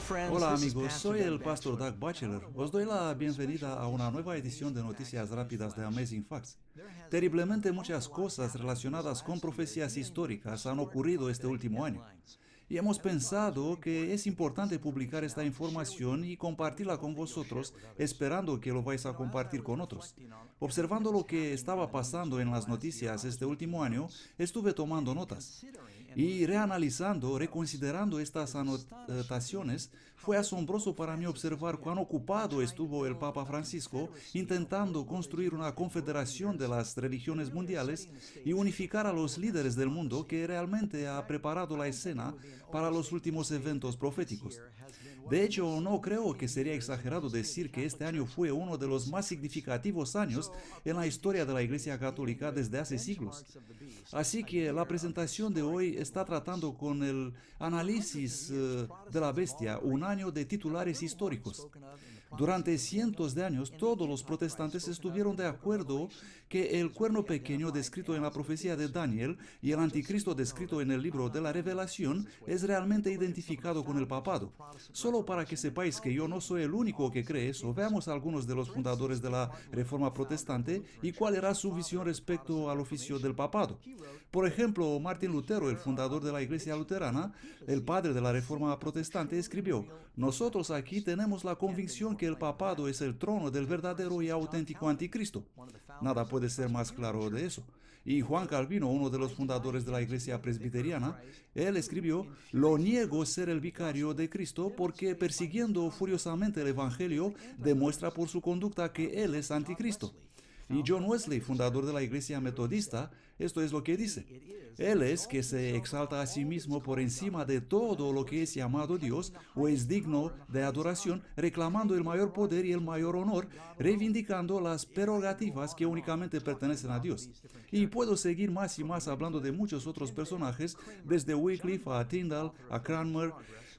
friends. Hola This is amigos, Pastor soy Doug el pastor Batchelor. Doug Batchelor. Os doy la bienvenida a una nueva edición de Noticias Rápidas de Amazing Facts. Terriblemente muchas cosas relacionadas con profecías históricas han ocurrido este último año. Y hemos pensado que es importante publicar esta información y compartirla con vosotros, esperando que lo vais a compartir con otros. Observando lo que estaba pasando en las noticias este último año, estuve tomando notas. Y reanalizando, reconsiderando estas anotaciones, fue asombroso para mí observar cuán ocupado estuvo el Papa Francisco intentando construir una confederación de las religiones mundiales y unificar a los líderes del mundo que realmente ha preparado la escena para los últimos eventos proféticos. De hecho, no creo que sería exagerado decir que este año fue uno de los más significativos años en la historia de la Iglesia Católica desde hace siglos. Así que la presentación de hoy está tratando con el análisis de la bestia, un año de titulares históricos. Durante cientos de años, todos los protestantes estuvieron de acuerdo que el cuerno pequeño descrito en la profecía de Daniel y el anticristo descrito en el libro de la Revelación es realmente identificado con el papado. Solo para que sepáis que yo no soy el único que cree eso, veamos algunos de los fundadores de la Reforma Protestante y cuál era su visión respecto al oficio del papado. Por ejemplo, Martín Lutero, el fundador de la Iglesia Luterana, el padre de la Reforma Protestante, escribió: "Nosotros aquí tenemos la convicción que el papado es el trono del verdadero y auténtico anticristo". Nada puede ser más claro de eso. Y Juan Calvino, uno de los fundadores de la Iglesia Presbiteriana, él escribió: "Lo niego ser el vicario de Cristo porque persiguiendo furiosamente el Evangelio demuestra por su conducta que él es anticristo". Y John Wesley, fundador de la Iglesia Metodista, esto es lo que dice: "Él es que se exalta a sí mismo por encima de todo lo que es llamado Dios o es digno de adoración, reclamando el mayor poder y el mayor honor, reivindicando las prerrogativas que únicamente pertenecen a Dios". Y puedo seguir más y más hablando de muchos otros personajes, desde Wycliffe a Tyndale, a Cranmer,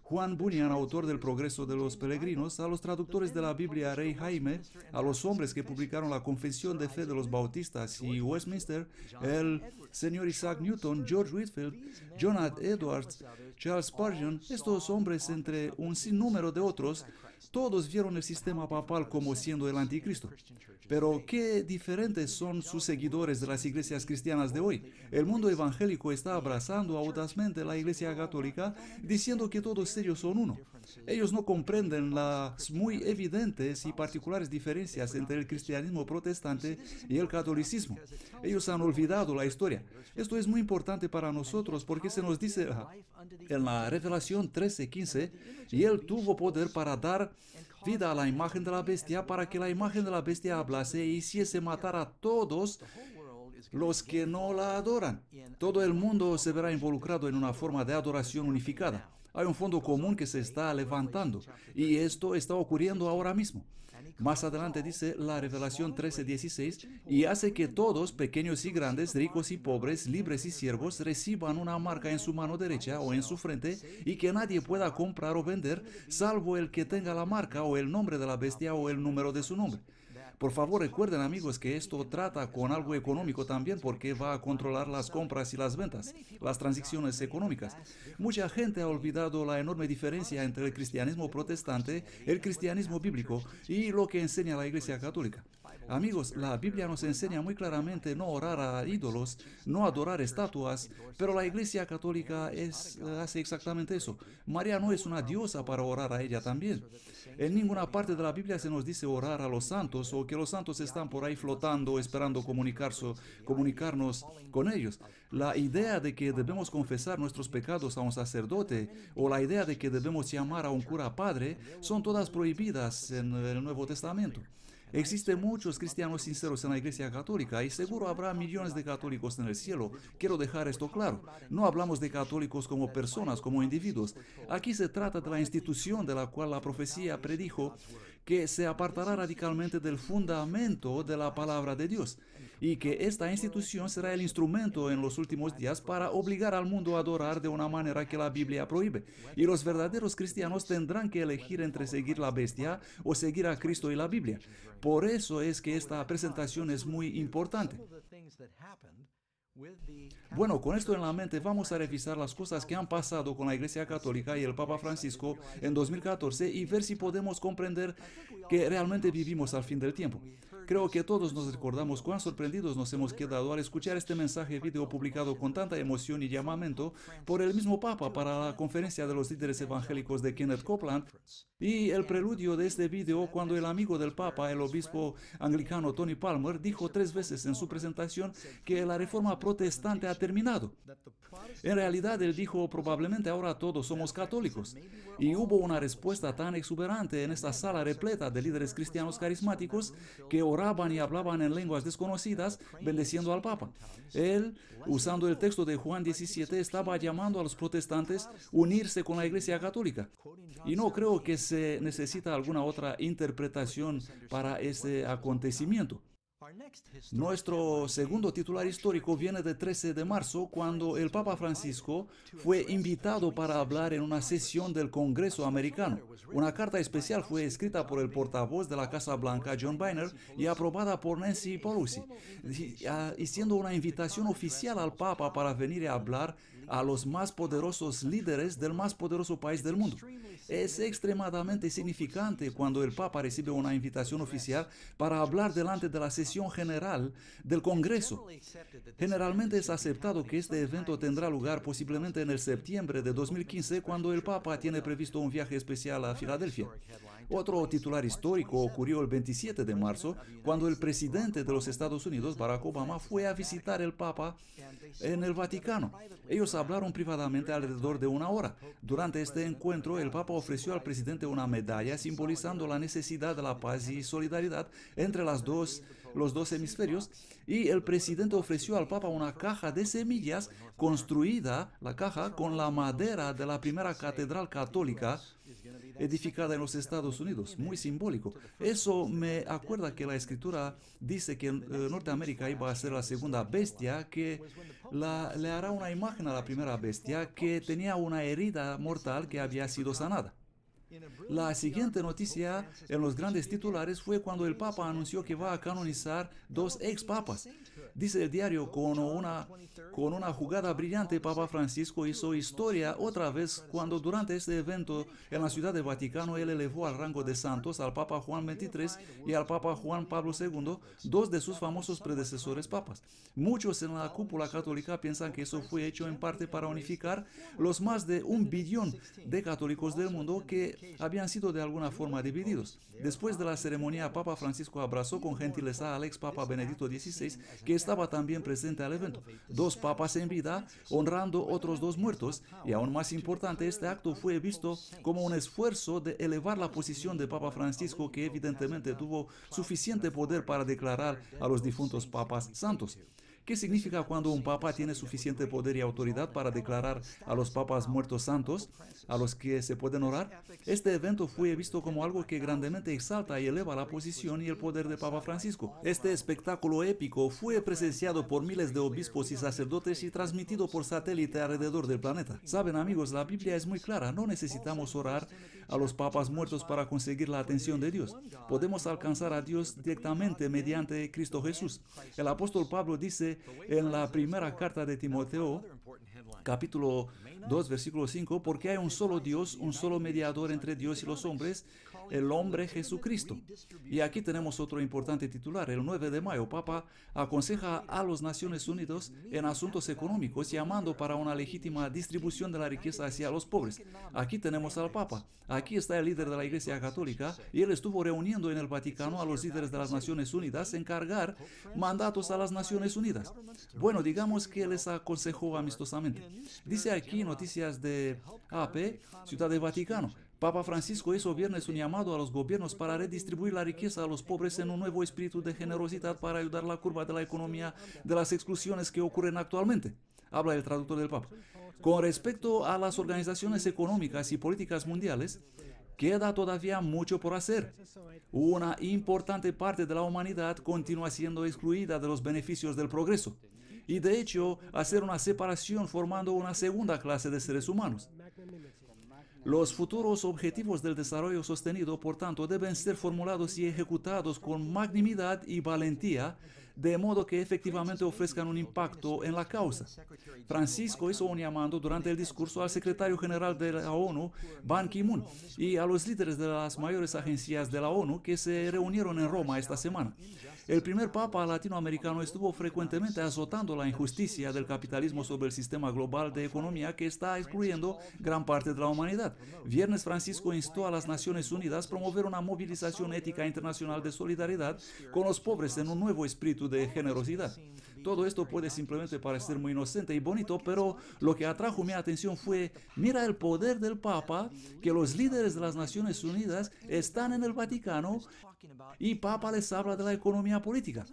Juan Bunyan, autor del Progreso de los Peregrinos, a los traductores de la Biblia Rey Jaime, a los hombres que publicaron la Confesión de Fe de los Bautistas y Westminster, el señor Isaac Newton, George Whitefield, Jonathan Edwards, Charles Spurgeon. Estos hombres, entre un sinnúmero de otros, todos vieron el sistema papal como siendo el anticristo. Pero qué diferentes son sus seguidores de las iglesias cristianas de hoy. El mundo evangélico está abrazando audazmente la Iglesia Católica, diciendo que todos ellos son uno. Ellos no comprenden las muy evidentes y particulares diferencias entre el cristianismo protestante y el catolicismo. Ellos han olvidado la historia. Esto es muy importante para nosotros porque se nos dice en la Revelación 13:15: "Y él tuvo poder para dar vida a la imagen de la bestia, para que la imagen de la bestia hablase e hiciese matar a todos los que no la adoran". Todo el mundo se verá involucrado en una forma de adoración unificada. Hay un fondo común que se está levantando y esto está ocurriendo ahora mismo. Más adelante dice la Revelación 13:16: "Y hace que todos, pequeños y grandes, ricos y pobres, libres y siervos, reciban una marca en su mano derecha o en su frente, y que nadie pueda comprar o vender, salvo el que tenga la marca o el nombre de la bestia o el número de su nombre". Por favor, recuerden, amigos, que esto trata con algo económico también, porque va a controlar las compras y las ventas, las transacciones económicas. Mucha gente ha olvidado la enorme diferencia entre el cristianismo protestante, el cristianismo bíblico y lo que enseña la Iglesia Católica. Amigos, la Biblia nos enseña muy claramente no orar a ídolos, no adorar estatuas, pero la Iglesia Católica hace exactamente eso. María no es una diosa para orar a ella también. En ninguna parte de la Biblia se nos dice orar a los santos o que los santos están por ahí flotando esperando comunicarnos con ellos. La idea de que debemos confesar nuestros pecados a un sacerdote o la idea de que debemos llamar a un cura padre son todas prohibidas en el Nuevo Testamento. Existen muchos cristianos sinceros en la Iglesia Católica y seguro habrá millones de católicos en el cielo. Quiero dejar esto claro. No hablamos de católicos como personas, como individuos. Aquí se trata de la institución de la cual la profecía predijo que se apartará radicalmente del fundamento de la palabra de Dios y que esta institución será el instrumento en los últimos días para obligar al mundo a adorar de una manera que la Biblia prohíbe. Y los verdaderos cristianos tendrán que elegir entre seguir la bestia o seguir a Cristo y la Biblia. Por eso es que esta presentación es muy importante. Bueno, con esto en la mente vamos a revisar las cosas que han pasado con la Iglesia Católica y el Papa Francisco en 2014 y ver si podemos comprender que realmente vivimos al fin del tiempo. Creo que todos nos recordamos cuán sorprendidos nos hemos quedado al escuchar este mensaje video publicado con tanta emoción y llamamiento por el mismo Papa para la conferencia de los líderes evangélicos de Kenneth Copeland, y el preludio de este video cuando el amigo del Papa, el obispo anglicano Tony Palmer, dijo 3 veces en su presentación que la reforma protestante ha terminado. En realidad, él dijo, probablemente ahora todos somos católicos. Y hubo una respuesta tan exuberante en esta sala repleta de líderes cristianos carismáticos que oraban y hablaban en lenguas desconocidas, bendeciendo al Papa. Él, usando el texto de Juan 17, estaba llamando a los protestantes a unirse con la Iglesia Católica. Y no creo que se necesita alguna otra interpretación para este acontecimiento. Nuestro segundo titular histórico viene de 13 de marzo, cuando el Papa Francisco fue invitado para hablar en una sesión del Congreso americano. Una carta especial fue escrita por el portavoz de la Casa Blanca, John Boehner, y aprobada por Nancy Pelosi, y siendo una invitación oficial al Papa para venir a hablar a los más poderosos líderes del más poderoso país del mundo. Es extremadamente significante cuando el Papa recibe una invitación oficial para hablar delante de la sesión general del Congreso. Generalmente es aceptado que este evento tendrá lugar posiblemente en el septiembre de 2015, cuando el Papa tiene previsto un viaje especial a Filadelfia. Otro titular histórico ocurrió el 27 de marzo, cuando el presidente de los Estados Unidos, Barack Obama, fue a visitar el Papa en el Vaticano. Ellos hablaron privadamente alrededor de 1 hora. Durante este encuentro, el Papa ofreció al presidente una medalla simbolizando la necesidad de la paz y solidaridad entre los dos hemisferios, y el presidente ofreció al Papa una caja de semillas construida, la caja, con la madera de la primera catedral católica edificada en los Estados Unidos. Muy simbólico. Eso me acuerda que la Escritura dice que Norteamérica iba a ser la segunda bestia, que le hará una imagen a la primera bestia que tenía una herida mortal que había sido sanada. La siguiente noticia en los grandes titulares fue cuando el Papa anunció que va a canonizar 2 ex-papas. Dice el diario, con una jugada brillante, Papa Francisco hizo historia otra vez cuando durante este evento en la Ciudad del Vaticano él elevó al rango de santos al Papa Juan XXIII y al Papa Juan Pablo II, 2 de sus famosos predecesores papas. Muchos en la cúpula católica piensan que eso fue hecho en parte para unificar los más de 1 billón de católicos del mundo que habían sido de alguna forma divididos. Después de la ceremonia, Papa Francisco abrazó con gentileza al ex Papa Benedicto XVI, que estaba también presente al evento. 2 papas en vida, honrando otros 2 muertos, y aún más importante, este acto fue visto como un esfuerzo de elevar la posición de Papa Francisco, que evidentemente tuvo suficiente poder para declarar a los difuntos papas santos. ¿Qué significa cuando un papa tiene suficiente poder y autoridad para declarar a los papas muertos santos, a los que se pueden orar? Este evento fue visto como algo que grandemente exalta y eleva la posición y el poder de Papa Francisco. Este espectáculo épico fue presenciado por miles de obispos y sacerdotes y transmitido por satélite alrededor del planeta. Saben, amigos, la Biblia es muy clara. No necesitamos orar a los papas muertos para conseguir la atención de Dios. Podemos alcanzar a Dios directamente mediante Cristo Jesús. El apóstol Pablo dice en la primera carta de Timoteo, capítulo 2, versículo 5, porque hay un solo Dios, un solo mediador entre Dios y los hombres, el hombre Jesucristo. Y aquí tenemos otro importante titular. El 9 de mayo, Papa aconseja a las Naciones Unidas en asuntos económicos, llamando para una legítima distribución de la riqueza hacia los pobres. Aquí tenemos al Papa. Aquí está el líder de la Iglesia Católica, y él estuvo reuniendo en el Vaticano a los líderes de las Naciones Unidas en encargar mandatos a las Naciones Unidas. Bueno, digamos que les aconsejó amistosamente. Dice aquí noticias de AP, Ciudad del Vaticano. Papa Francisco hizo viernes un llamado a los gobiernos para redistribuir la riqueza a los pobres en un nuevo espíritu de generosidad para ayudar la curva de la economía de las exclusiones que ocurren actualmente. Habla el traductor del Papa. Con respecto a las organizaciones económicas y políticas mundiales, queda todavía mucho por hacer. Una importante parte de la humanidad continúa siendo excluida de los beneficios del progreso. Y de hecho, hacer una separación formando una segunda clase de seres humanos. Los futuros objetivos del desarrollo sostenido, por tanto, deben ser formulados y ejecutados con magnanimidad y valentía, de modo que efectivamente ofrezcan un impacto en la causa. Francisco hizo un llamado durante el discurso al secretario general de la ONU, Ban Ki-moon, y a los líderes de las mayores agencias de la ONU que se reunieron en Roma esta semana. El primer papa latinoamericano estuvo frecuentemente azotando la injusticia del capitalismo sobre el sistema global de economía que está excluyendo gran parte de la humanidad. Viernes, Francisco instó a las Naciones Unidas a promover una movilización ética internacional de solidaridad con los pobres en un nuevo espíritu de generosidad. Todo esto puede simplemente parecer muy inocente y bonito, pero lo que atrajo mi atención fue, mira el poder del Papa, que los líderes de las Naciones Unidas están en el Vaticano y Papa les habla de la economía política.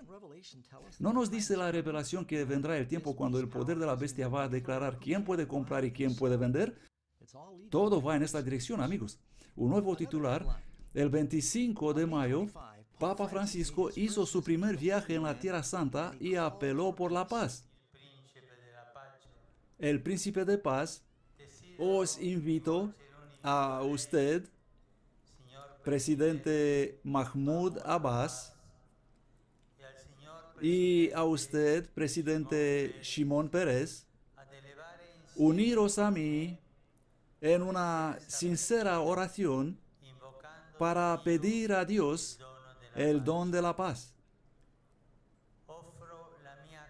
¿No nos dice la revelación que vendrá el tiempo cuando el poder de la bestia va a declarar quién puede comprar y quién puede vender? Todo va en esta dirección, amigos. Un nuevo titular, el 25 de mayo, Papa Francisco hizo su primer viaje en la Tierra Santa y apeló por la paz. El príncipe de paz, os invito a usted, presidente Mahmoud Abbas, y a usted, presidente Shimon Peres, uniros a mí en una sincera oración para pedir a Dios el don de la paz.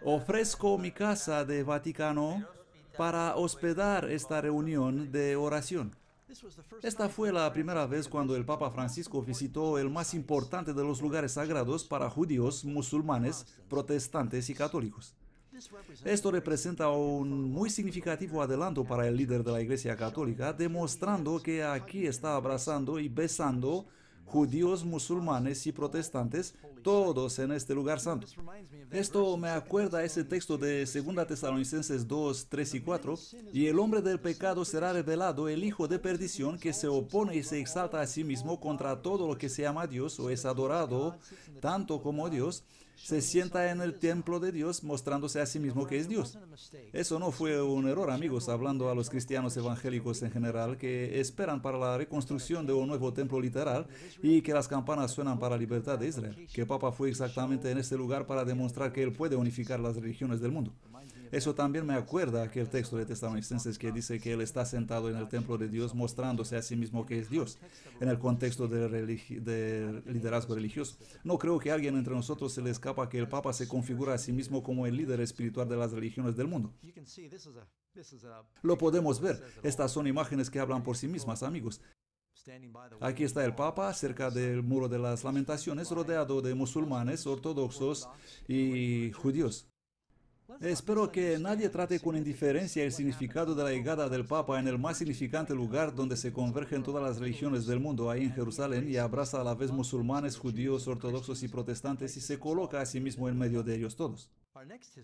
Ofrezco mi casa de Vaticano para hospedar esta reunión de oración. Esta fue la primera vez cuando el Papa Francisco visitó el más importante de los lugares sagrados para judíos, musulmanes, protestantes y católicos. Esto representa un muy significativo adelanto para el líder de la Iglesia Católica, demostrando que aquí está abrazando y besando judíos, musulmanes y protestantes, todos en este lugar santo. Esto me acuerda a ese texto de 2 Tesalonicenses 2, 3 y 4, y el hombre del pecado será revelado, el hijo de perdición, que se opone y se exalta a sí mismo contra todo lo que se llama Dios o es adorado, tanto como Dios, se sienta en el templo de Dios mostrándose a sí mismo que es Dios. Eso no fue un error, amigos, hablando a los cristianos evangélicos en general que esperan para la reconstrucción de un nuevo templo literal y que las campanas suenan para la libertad de Israel, que Papa fue exactamente en este lugar para demostrar que él puede unificar las religiones del mundo. Eso también me acuerda aquel texto de Tesalonicenses que dice que él está sentado en el templo de Dios mostrándose a sí mismo que es Dios, en el contexto de liderazgo religioso. No creo que a alguien entre nosotros se le escapa que el Papa se configura a sí mismo como el líder espiritual de las religiones del mundo. Lo podemos ver. Estas son imágenes que hablan por sí mismas, amigos. Aquí está el Papa cerca del Muro de las Lamentaciones, rodeado de musulmanes, ortodoxos y judíos. Espero que nadie trate con indiferencia el significado de la llegada del Papa en el más significante lugar donde se convergen todas las religiones del mundo, ahí en Jerusalén, y abraza a la vez musulmanes, judíos, ortodoxos y protestantes y se coloca a sí mismo en medio de ellos todos.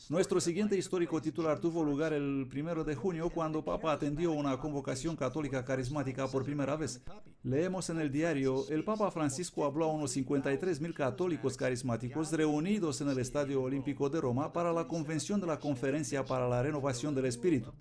Nuestro siguiente histórico titular tuvo lugar el 1 de junio cuando Papa atendió una convocación católica carismática por primera vez. Leemos en el diario, el Papa Francisco habló a unos 53,000 católicos carismáticos reunidos en el Estadio Olímpico de Roma para la convención de la Conferencia para la Renovación del Espíritu.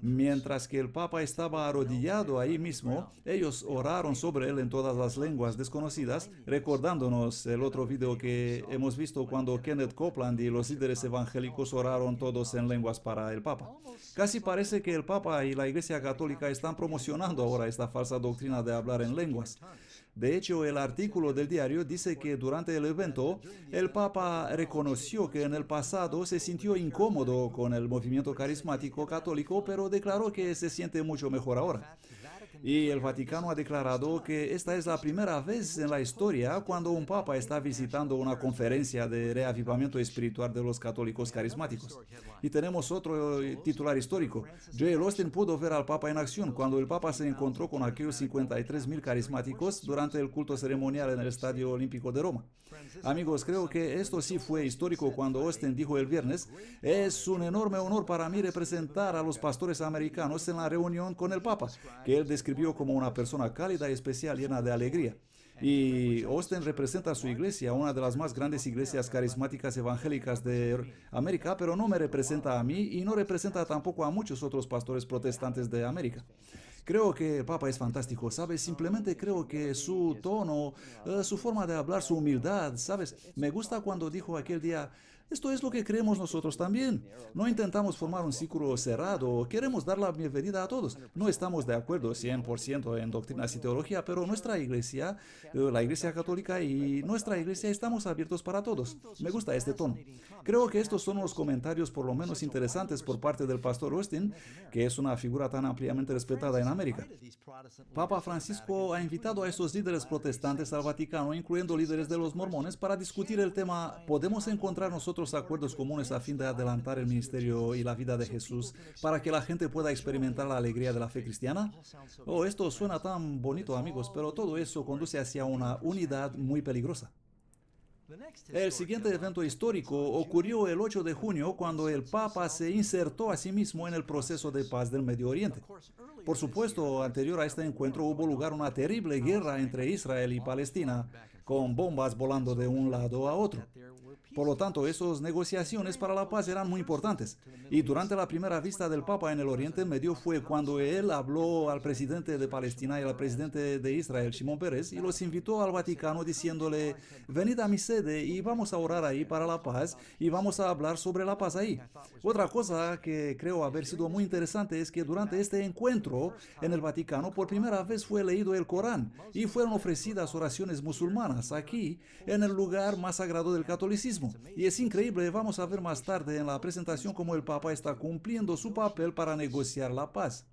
Mientras que el Papa estaba arrodillado ahí mismo, ellos oraron sobre él en todas las lenguas desconocidas, recordándonos el otro video que hemos visto cuando Kenneth Copeland y los líderes evangélicos oraron todos en lenguas para el Papa. Casi parece que el Papa y la Iglesia Católica están promocionando ahora esta falsa doctrina de hablar en lenguas. De hecho, el artículo del diario dice que durante el evento, el Papa reconoció que en el pasado se sintió incómodo con el movimiento carismático católico, pero declaró que se siente mucho mejor ahora. Y el Vaticano ha declarado que esta es la primera vez en la historia cuando un papa está visitando una conferencia de reavivamiento espiritual de los católicos carismáticos. Y tenemos otro titular histórico. Joel Osteen pudo ver al papa en acción cuando el papa se encontró con aquellos 53,000 carismáticos durante el culto ceremonial en el Estadio Olímpico de Roma. Amigos, creo que esto sí fue histórico cuando Osteen dijo el viernes: es un enorme honor para mí representar a los pastores americanos en la reunión con el Papa, que él describió como una persona cálida y especial, llena de alegría. Y Osteen representa a su iglesia, una de las más grandes iglesias carismáticas evangélicas de América, pero no me representa a mí y no representa tampoco a muchos otros pastores protestantes de América. Creo que el Papa es fantástico, ¿sabes? Simplemente creo que su tono, su forma de hablar, su humildad, ¿sabes? Me gusta cuando dijo aquel día, esto es lo que creemos nosotros también. No intentamos formar un círculo cerrado, queremos dar la bienvenida a todos. No estamos de acuerdo 100% en doctrinas y teología, pero nuestra iglesia, la Iglesia Católica y nuestra iglesia estamos abiertos para todos. Me gusta este tono. Creo que estos son los comentarios por lo menos interesantes por parte del pastor Austin, que es una figura tan ampliamente respetada en América. Papa Francisco ha invitado a estos líderes protestantes al Vaticano, incluyendo líderes de los mormones, para discutir el tema, ¿podemos encontrar nosotros acuerdos comunes a fin de adelantar el ministerio y la vida de Jesús para que la gente pueda experimentar la alegría de la fe cristiana? Oh, esto suena tan bonito, amigos, pero todo eso conduce hacia una unidad muy peligrosa. El siguiente evento histórico ocurrió el 8 de junio cuando el Papa se insertó a sí mismo en el proceso de paz del Medio Oriente. Por supuesto, anterior a este encuentro hubo lugar una terrible guerra entre Israel y Palestina, con bombas volando de un lado a otro. Por lo tanto, esas negociaciones para la paz eran muy importantes. Y durante la primera visita del Papa en el Oriente Medio fue cuando él habló al presidente de Palestina y al presidente de Israel, Shimon Peres, y los invitó al Vaticano diciéndole, venid a mi sede y vamos a orar ahí para la paz y vamos a hablar sobre la paz ahí. Otra cosa que creo haber sido muy interesante es que durante este encuentro en el Vaticano por primera vez fue leído el Corán y fueron ofrecidas oraciones musulmanas aquí en el lugar más sagrado del catolicismo. Y es increíble, vamos a ver más tarde en la presentación cómo el Papa está cumpliendo su papel para negociar la paz.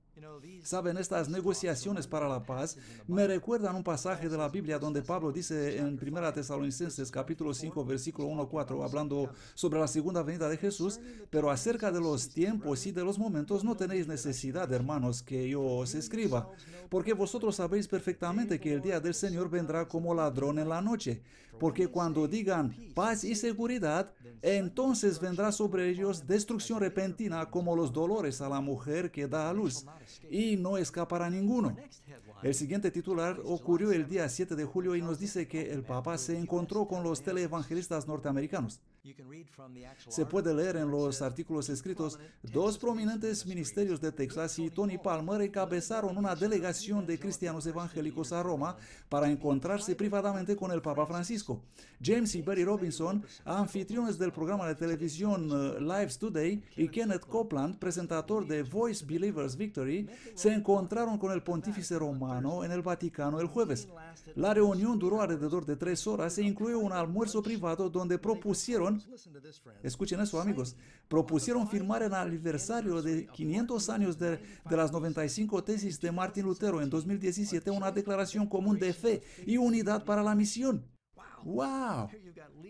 Saben, estas negociaciones para la paz me recuerdan un pasaje de la Biblia donde Pablo dice en 1 Tesalonicenses capítulo 5 versículo 1-4 hablando sobre la segunda venida de Jesús, pero acerca de los tiempos y de los momentos no tenéis necesidad, hermanos, que yo os escriba, porque vosotros sabéis perfectamente que el día del Señor vendrá como ladrón en la noche, porque cuando digan paz y seguridad, entonces vendrá sobre ellos destrucción repentina como los dolores a la mujer que da a luz, y no escapará ninguno. El siguiente titular ocurrió el día 7 de julio y nos dice que el Papa se encontró con los teleevangelistas norteamericanos. Se puede leer en los artículos escritos, dos prominentes ministerios de Texas y Tony Palmer encabezaron una delegación de cristianos evangélicos a Roma para encontrarse privadamente con el Papa Francisco. James y Barry Robinson, anfitriones del programa de televisión Lives Today, y Kenneth Copeland, presentador de Voice Believers Victory, se encontraron con el pontífice romano en el Vaticano el jueves. La reunión duró alrededor de 3 horas e incluyó un almuerzo privado donde propusieron, escuchen eso amigos, propusieron firmar en el aniversario de 500 años de las 95 tesis de Martín Lutero en 2017 una declaración común de fe y unidad para la misión. ¡Wow!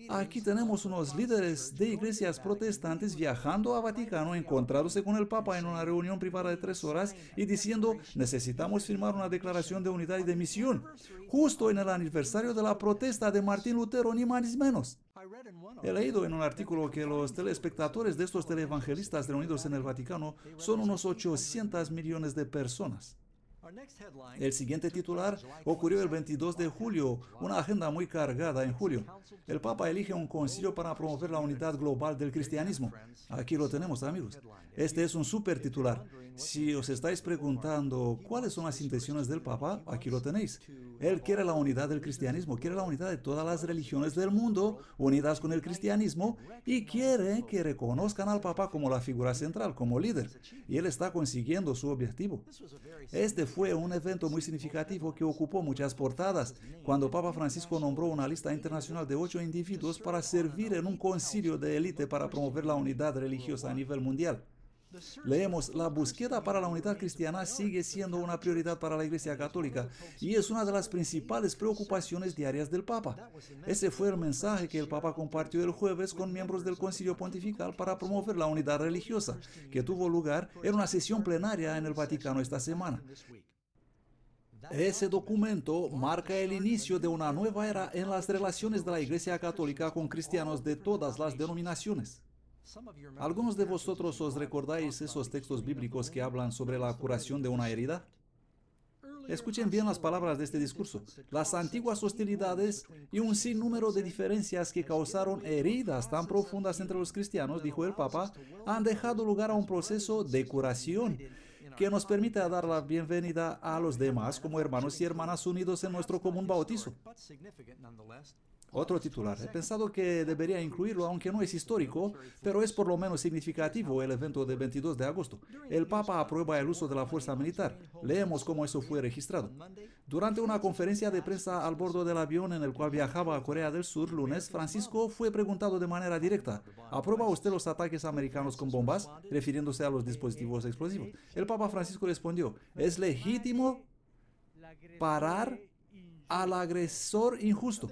Aquí tenemos unos líderes de iglesias protestantes viajando a Vaticano, encontrándose con el Papa en una reunión privada de 3 horas y diciendo, necesitamos firmar una declaración de unidad y de misión, justo en el aniversario de la protesta de Martín Lutero, ni más ni menos. He leído en un artículo que los telespectadores de estos teleevangelistas reunidos en el Vaticano son unos 800 millones de personas. El siguiente titular ocurrió el 22 de julio, una agenda muy cargada en julio. El Papa elige un concilio para promover la unidad global del cristianismo. Aquí lo tenemos, amigos. Este es un súper titular. Si os estáis preguntando cuáles son las intenciones del Papa, aquí lo tenéis. Él quiere la unidad del cristianismo, quiere la unidad de todas las religiones del mundo, unidas con el cristianismo, y quiere que reconozcan al Papa como la figura central, como líder. Y él está consiguiendo su objetivo. Este fue un evento muy significativo que ocupó muchas portadas, cuando Papa Francisco nombró una lista internacional de 8 individuos para servir en un concilio de élite para promover la unidad religiosa a nivel mundial. Leemos, la búsqueda para la unidad cristiana sigue siendo una prioridad para la Iglesia Católica y es una de las principales preocupaciones diarias del Papa. Ese fue el mensaje que el Papa compartió el jueves con miembros del Concilio Pontifical para promover la unidad religiosa, que tuvo lugar en una sesión plenaria en el Vaticano esta semana. Ese documento marca el inicio de una nueva era en las relaciones de la Iglesia Católica con cristianos de todas las denominaciones. ¿Algunos de vosotros os recordáis esos textos bíblicos que hablan sobre la curación de una herida? Escuchen bien las palabras de este discurso. Las antiguas hostilidades y un sinnúmero de diferencias que causaron heridas tan profundas entre los cristianos, dijo el Papa, han dejado lugar a un proceso de curación que nos permite dar la bienvenida a los demás como hermanos y hermanas unidos en nuestro común bautizo. Otro titular. He pensado que debería incluirlo, aunque no es histórico, pero es por lo menos significativo el evento del 22 de agosto. El Papa aprueba el uso de la fuerza militar. Leemos cómo eso fue registrado. Durante una conferencia de prensa al bordo del avión en el cual viajaba a Corea del Sur lunes, Francisco fue preguntado de manera directa: ¿aprueba usted los ataques americanos con bombas? Refiriéndose a los dispositivos explosivos. El Papa Francisco respondió: ¿es legítimo parar al agresor injusto?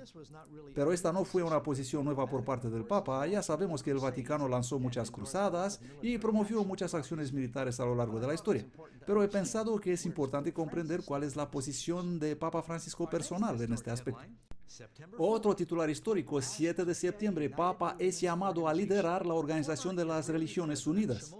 Pero esta no fue una posición nueva por parte del Papa. Ya sabemos que el Vaticano lanzó muchas cruzadas y promovió muchas acciones militares a lo largo de la historia. Pero he pensado que es importante comprender cuál es la posición de Papa Francisco personal en este aspecto. Otro titular histórico: 7 de septiembre, Papa es llamado a liderar la Organización de las Religiones Unidas.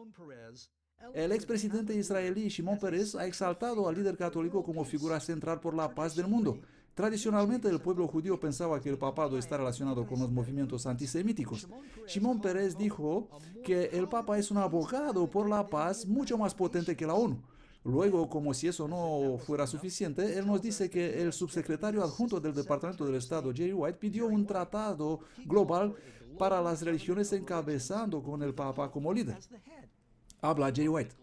El expresidente israelí Shimon Peres ha exaltado al líder católico como figura central por la paz del mundo. Tradicionalmente, el pueblo judío pensaba que el papado está relacionado con los movimientos antisemíticos. Shimon Peres dijo que el Papa es un abogado por la paz mucho más potente que la ONU. Luego, como si eso no fuera suficiente, él nos dice que el subsecretario adjunto del Departamento del Estado, Jerry White, pidió un tratado global para las religiones encabezando con el Papa como líder. Habla Jerry White.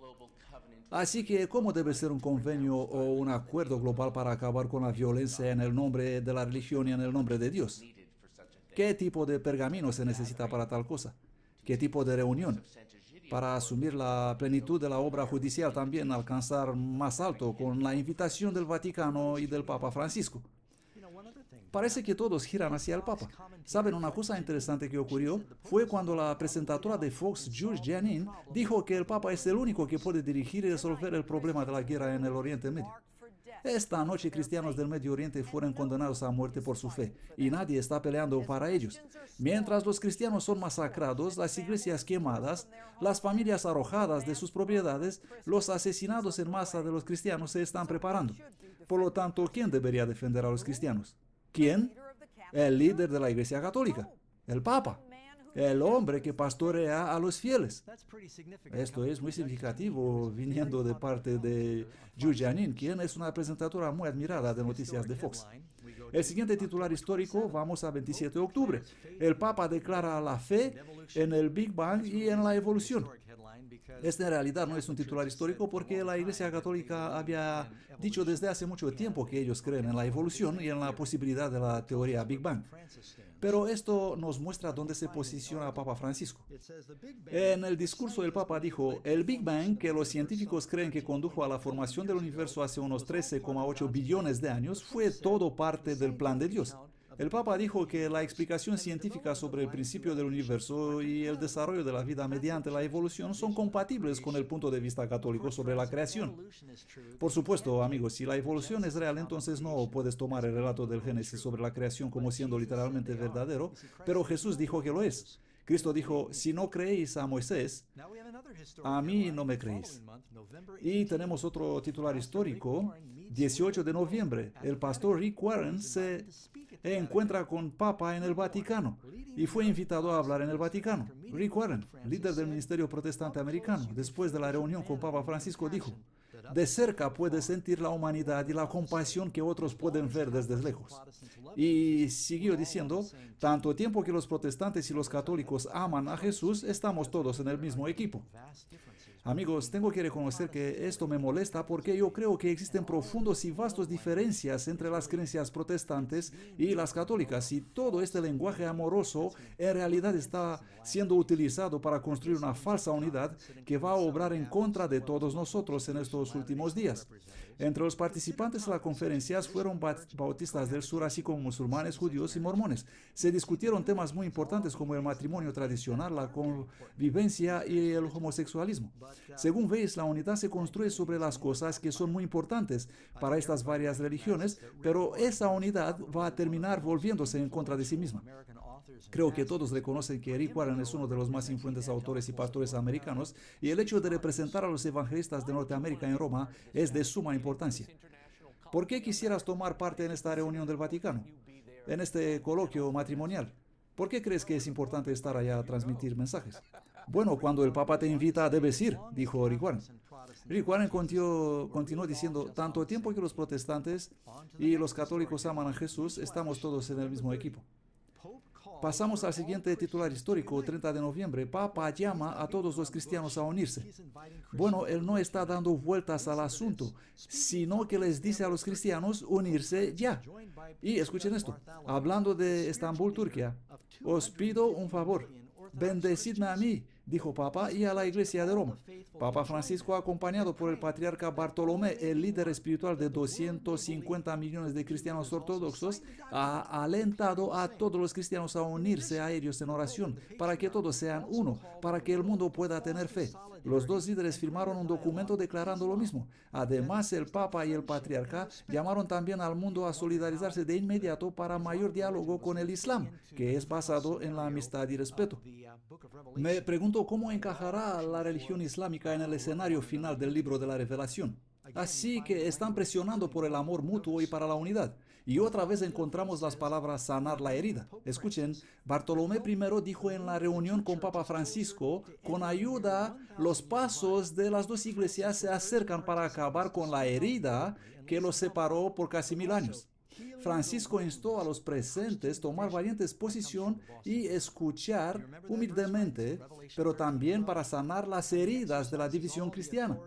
Así que, ¿cómo debe ser un convenio o un acuerdo global para acabar con la violencia en el nombre de la religión y en el nombre de Dios? ¿Qué tipo de pergamino se necesita para tal cosa? ¿Qué tipo de reunión? Para asumir la plenitud de la obra judicial, también alcanzar más alto con la invitación del Vaticano y del Papa Francisco. Parece que todos giran hacia el Papa. ¿Saben una cosa interesante que ocurrió? Fue cuando la presentadora de Fox, Jules Janin, dijo que el Papa es el único que puede dirigir y resolver el problema de la guerra en el Oriente Medio. Esta noche cristianos del Medio Oriente fueron condenados a muerte por su fe, y nadie está peleando para ellos. Mientras los cristianos son masacrados, las iglesias quemadas, las familias arrojadas de sus propiedades, los asesinados en masa de los cristianos se están preparando. Por lo tanto, ¿quién debería defender a los cristianos? ¿Quién? El líder de la Iglesia Católica, el Papa, el hombre que pastorea a los fieles. Esto es muy significativo viniendo de parte de Jules Janin, quien es una presentadora muy admirada de noticias de Fox. El siguiente titular histórico, vamos a 27 de octubre. El Papa declara la fe en el Big Bang y en la evolución. Este en realidad no es un titular histórico porque la Iglesia Católica había dicho desde hace mucho tiempo que ellos creen en la evolución y en la posibilidad de la teoría Big Bang. Pero esto nos muestra dónde se posiciona Papa Francisco. En el discurso el Papa dijo: el Big Bang, que los científicos creen que condujo a la formación del universo hace unos 13,8 billones de años, fue todo parte del plan de Dios. El Papa dijo que la explicación científica sobre el principio del universo y el desarrollo de la vida mediante la evolución son compatibles con el punto de vista católico sobre la creación. Por supuesto, amigos, si la evolución es real, entonces no puedes tomar el relato del Génesis sobre la creación como siendo literalmente verdadero, pero Jesús dijo que lo es. Cristo dijo: si no creéis a Moisés, a mí no me creéis. Y tenemos otro titular histórico. 18 de noviembre, el pastor Rick Warren se encuentra con Papa en el Vaticano y fue invitado a hablar en el Vaticano. Rick Warren, líder del Ministerio Protestante Americano, después de la reunión con Papa Francisco, dijo: de cerca puede sentir la humanidad y la compasión que otros pueden ver desde lejos. Y siguió diciendo: tanto tiempo que los protestantes y los católicos aman a Jesús, estamos todos en el mismo equipo. Amigos, tengo que reconocer que esto me molesta porque yo creo que existen profundos y vastos diferencias entre las creencias protestantes y las católicas, y todo este lenguaje amoroso en realidad está siendo utilizado para construir una falsa unidad que va a obrar en contra de todos nosotros en estos últimos días. Entre los participantes de la conferencia fueron bautistas del sur, así como musulmanes, judíos y mormones. Se discutieron temas muy importantes como el matrimonio tradicional, la convivencia y el homosexualismo. Según veis, la unidad se construye sobre las cosas que son muy importantes para estas varias religiones, pero esa unidad va a terminar volviéndose en contra de sí misma. Creo que todos reconocen que Rick Warren es uno de los más influyentes autores y pastores americanos, y el hecho de representar a los evangelistas de Norteamérica en Roma es de suma importancia. ¿Por qué quisieras tomar parte en esta reunión del Vaticano? En este coloquio matrimonial. ¿Por qué crees que es importante estar allá a transmitir mensajes? Bueno, cuando el Papa te invita, debes ir, dijo Rick Warren. Rick Warren continuó diciendo, tanto tiempo que los protestantes y los católicos aman a Jesús, estamos todos en el mismo equipo. Pasamos al siguiente titular histórico, 30 de noviembre. Papa llama a todos los cristianos a unirse. Bueno, él no está dando vueltas al asunto, sino que les dice a los cristianos unirse ya. Y escuchen esto, hablando de Estambul, Turquía, os pido un favor, bendecidme a mí, dijo Papa, y a la Iglesia de Roma. Papa Francisco, acompañado por el patriarca Bartolomé, el líder espiritual de 250 millones de cristianos ortodoxos, ha alentado a todos los cristianos a unirse a ellos en oración, para que todos sean uno, para que el mundo pueda tener fe. Los dos líderes firmaron un documento declarando lo mismo. Además, el Papa y el patriarca llamaron también al mundo a solidarizarse de inmediato para mayor diálogo con el Islam, que es basado en la amistad y respeto. Me pregunto cómo encajará la religión islámica en el escenario final del libro de la Revelación. Así que están presionando por el amor mutuo y para la unidad. Y otra vez encontramos las palabras sanar la herida. Escuchen, Bartolomé I dijo en la reunión con Papa Francisco, con ayuda, los pasos de las dos iglesias se acercan para acabar con la herida que los separó por casi 1000 años. Francisco instó a los presentes a tomar valiente posición y escuchar humildemente, pero también para sanar las heridas de la división cristiana.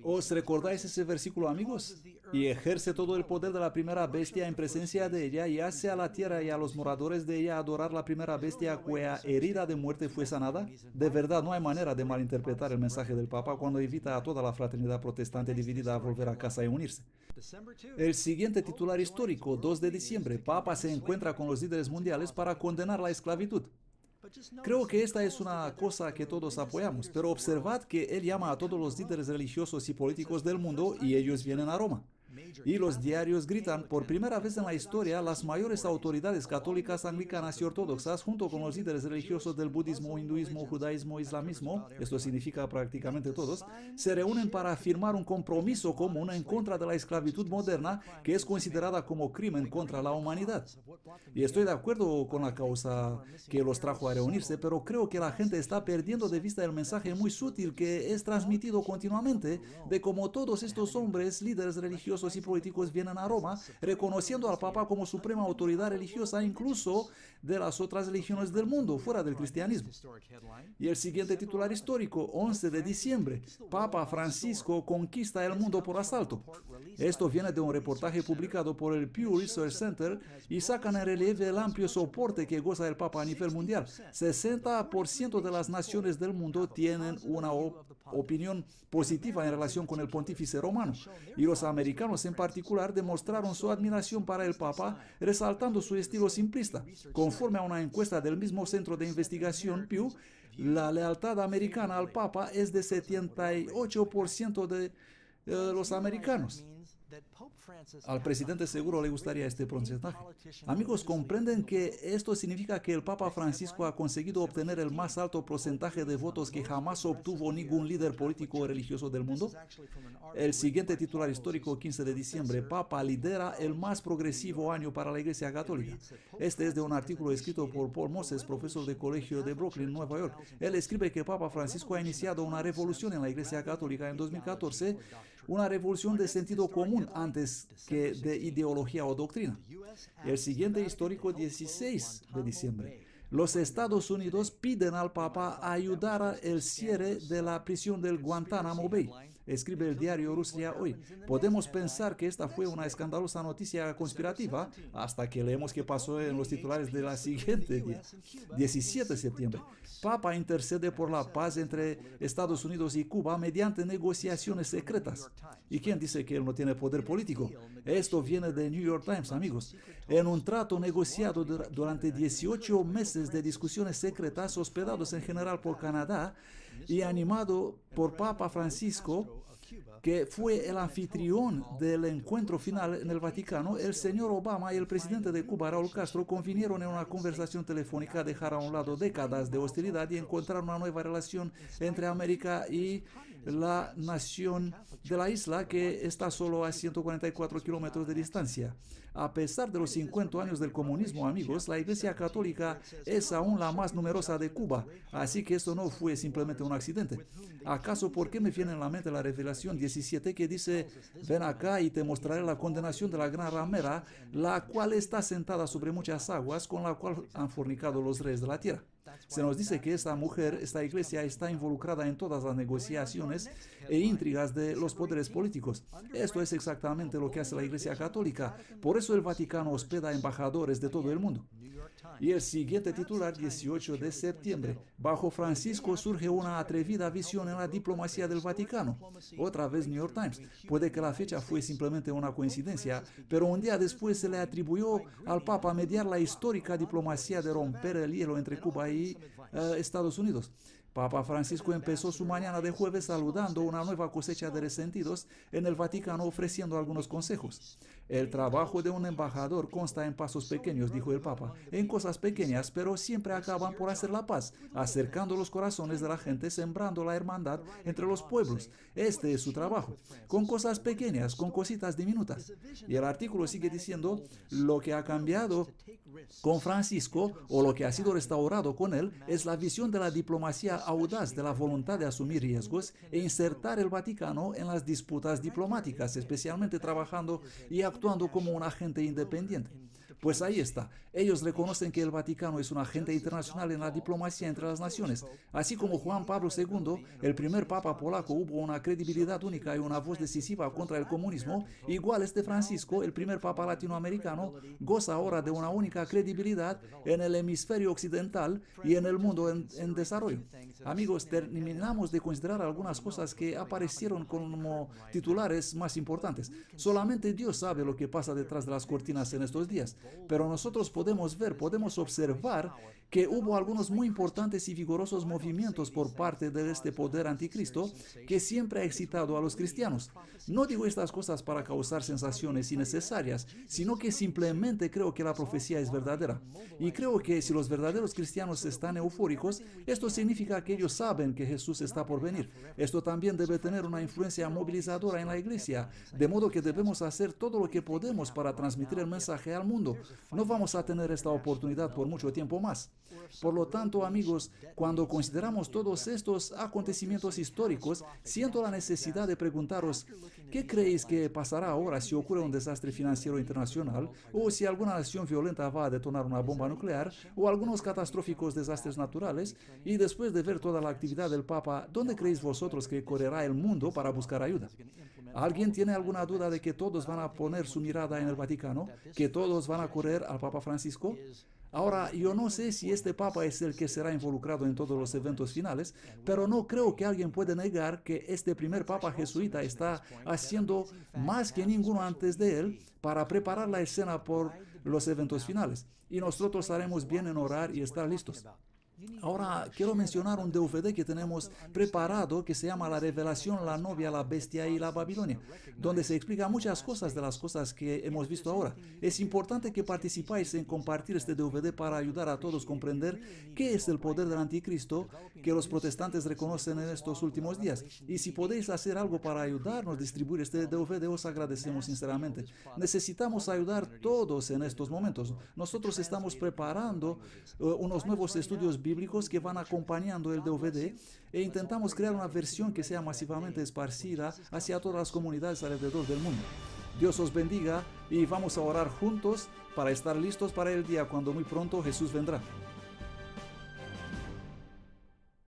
¿Os recordáis ese versículo, amigos? Y ejerce todo el poder de la primera bestia en presencia de ella y hace a la tierra y a los moradores de ella adorar la primera bestia cuya herida de muerte fue sanada. De verdad, no hay manera de malinterpretar el mensaje del Papa cuando invita a toda la fraternidad protestante dividida a volver a casa y unirse. El siguiente titular histórico, 2 de diciembre, Papa se encuentra con los líderes mundiales para condenar la esclavitud. Creo que esta es una cosa que todos apoyamos, pero observad que él llama a todos los líderes religiosos y políticos del mundo y ellos vienen a Roma. Y los diarios gritan, por primera vez en la historia, las mayores autoridades católicas, anglicanas y ortodoxas, junto con los líderes religiosos del budismo, hinduismo, judaísmo, islamismo, esto significa prácticamente todos, se reúnen para firmar un compromiso común en contra de la esclavitud moderna, que es considerada como crimen contra la humanidad. Y estoy de acuerdo con la causa que los trajo a reunirse, pero creo que la gente está perdiendo de vista el mensaje muy sutil que es transmitido continuamente de cómo todos estos hombres, líderes religiosos y políticos vienen a Roma, reconociendo al Papa como suprema autoridad religiosa incluso de las otras religiones del mundo, fuera del cristianismo. Y el siguiente titular histórico, 11 de diciembre, Papa Francisco conquista el mundo por asalto. Esto viene de un reportaje publicado por el Pew Research Center y sacan en relieve el amplio soporte que goza el Papa a nivel mundial. 60% de las naciones del mundo tienen una opinión positiva en relación con el pontífice romano, y los americanos en particular demostraron su admiración para el Papa, resaltando su estilo simplista. Conforme a una encuesta del mismo centro de investigación Pew, la lealtad americana al Papa es de 78% de los americanos. Al presidente seguro le gustaría este porcentaje. Amigos, ¿comprenden que esto significa que el Papa Francisco ha conseguido obtener el más alto porcentaje de votos que jamás obtuvo ningún líder político o religioso del mundo? El siguiente titular histórico, 15 de diciembre, Papa lidera el más progresivo año para la Iglesia Católica. Este es de un artículo escrito por Paul Moses, profesor de colegio de Brooklyn, Nueva York. Él escribe que Papa Francisco ha iniciado una revolución en la Iglesia Católica en 2014, una revolución de sentido común antes que de ideología o doctrina. El siguiente histórico, 16 de diciembre. Los Estados Unidos piden al Papa ayudar al cierre de la prisión del Guantánamo Bay. Escribe el diario Rusia Hoy. Podemos pensar que esta fue una escandalosa noticia conspirativa hasta que leemos qué pasó en los titulares de la siguiente día, 17 de septiembre. Papa intercede por la paz entre Estados Unidos y Cuba mediante negociaciones secretas. ¿Y quién dice que él no tiene poder político? Esto viene de New York Times, amigos. En un trato negociado durante 18 meses de discusiones secretas hospedados en general por Canadá y animado por Papa Francisco, que fue el anfitrión del encuentro final en el Vaticano, el señor Obama y el presidente de Cuba, Raúl Castro, convinieron en una conversación telefónica a dejar a un lado décadas de hostilidad y encontrar una nueva relación entre América y la nación de la isla que está solo a 144 kilómetros de distancia. A pesar de los 50 años del comunismo, amigos, la Iglesia Católica es aún la más numerosa de Cuba, así que esto no fue simplemente un accidente. ¿Acaso por qué me viene en la mente la Revelación 17 que dice: ven acá y te mostraré la condenación de la gran ramera, la cual está sentada sobre muchas aguas, con la cual han fornicado los reyes de la tierra? Se nos dice que esta mujer, esta iglesia, está involucrada en todas las negociaciones e intrigas de los poderes políticos. Esto es exactamente lo que hace la Iglesia Católica. Por eso el Vaticano hospeda embajadores de todo el mundo. Y el siguiente titular, 18 de septiembre. Bajo Francisco surge una atrevida visión en la diplomacia del Vaticano. Otra vez New York Times. Puede que la fecha fue simplemente una coincidencia, pero un día después se le atribuyó al Papa mediar la histórica diplomacia de romper el hielo entre Cuba y Estados Unidos. Papa Francisco empezó su mañana de jueves saludando una nueva cosecha de resentidos en el Vaticano, ofreciendo algunos consejos. El trabajo de un embajador consta en pasos pequeños, dijo el Papa, en cosas pequeñas, pero siempre acaban por hacer la paz, acercando los corazones de la gente, sembrando la hermandad entre los pueblos. Este es su trabajo, con cosas pequeñas, con cositas diminutas. Y el artículo sigue diciendo: lo que ha cambiado con Francisco, o lo que ha sido restaurado con él, es la visión de la diplomacia audaz, de la voluntad de asumir riesgos e insertar el Vaticano en las disputas diplomáticas, especialmente trabajando y actuando como un agente independiente. Pues ahí está. Ellos reconocen que el Vaticano es un agente internacional en la diplomacia entre las naciones. Así como Juan Pablo II, el primer papa polaco, hubo una credibilidad única y una voz decisiva contra el comunismo, igual este Francisco, el primer papa latinoamericano, goza ahora de una única credibilidad en el hemisferio occidental y en el mundo en desarrollo. Amigos, terminamos de considerar algunas cosas que aparecieron como titulares más importantes. Solamente Dios sabe lo que pasa detrás de las cortinas en estos días. Pero nosotros podemos ver, podemos observar que hubo algunos muy importantes y vigorosos movimientos por parte de este poder anticristo que siempre ha excitado a los cristianos. No digo estas cosas para causar sensaciones innecesarias, sino que simplemente creo que la profecía es verdadera. Y creo que si los verdaderos cristianos están eufóricos, esto significa que ellos saben que Jesús está por venir. Esto también debe tener una influencia movilizadora en la iglesia, de modo que debemos hacer todo lo que podemos para transmitir el mensaje al mundo. No vamos a tener esta oportunidad por mucho tiempo más. Por lo tanto, amigos, cuando consideramos todos estos acontecimientos históricos, siento la necesidad de preguntaros: ¿qué creéis que pasará ahora si ocurre un desastre financiero internacional, o si alguna nación violenta va a detonar una bomba nuclear, o algunos catastróficos desastres naturales? Y después de ver toda la actividad del Papa, ¿dónde creéis vosotros que correrá el mundo para buscar ayuda? ¿Alguien tiene alguna duda de que todos van a poner su mirada en el Vaticano? ¿Que todos van a correr al Papa Francisco? Ahora, yo no sé si este Papa es el que será involucrado en todos los eventos finales, pero no creo que alguien pueda negar que este primer Papa jesuita está haciendo más que ninguno antes de él para preparar la escena por los eventos finales. Y nosotros haremos bien en orar y estar listos. Ahora quiero mencionar un DVD que tenemos preparado que se llama La Revelación, la novia, la bestia y la Babilonia, donde se explica muchas cosas de las cosas que hemos visto ahora. Es importante que participáis en compartir este DVD para ayudar a todos a comprender qué es el poder del anticristo que los protestantes reconocen en estos últimos días. Y si podéis hacer algo para ayudarnos a distribuir este DVD, os agradecemos sinceramente. Necesitamos ayudar todos en estos momentos. Nosotros estamos preparando unos nuevos estudios bíblicos que van acompañando el DVD e intentamos crear una versión que sea masivamente esparcida hacia todas las comunidades alrededor del mundo. Dios os bendiga y vamos a orar juntos para estar listos para el día cuando muy pronto Jesús vendrá.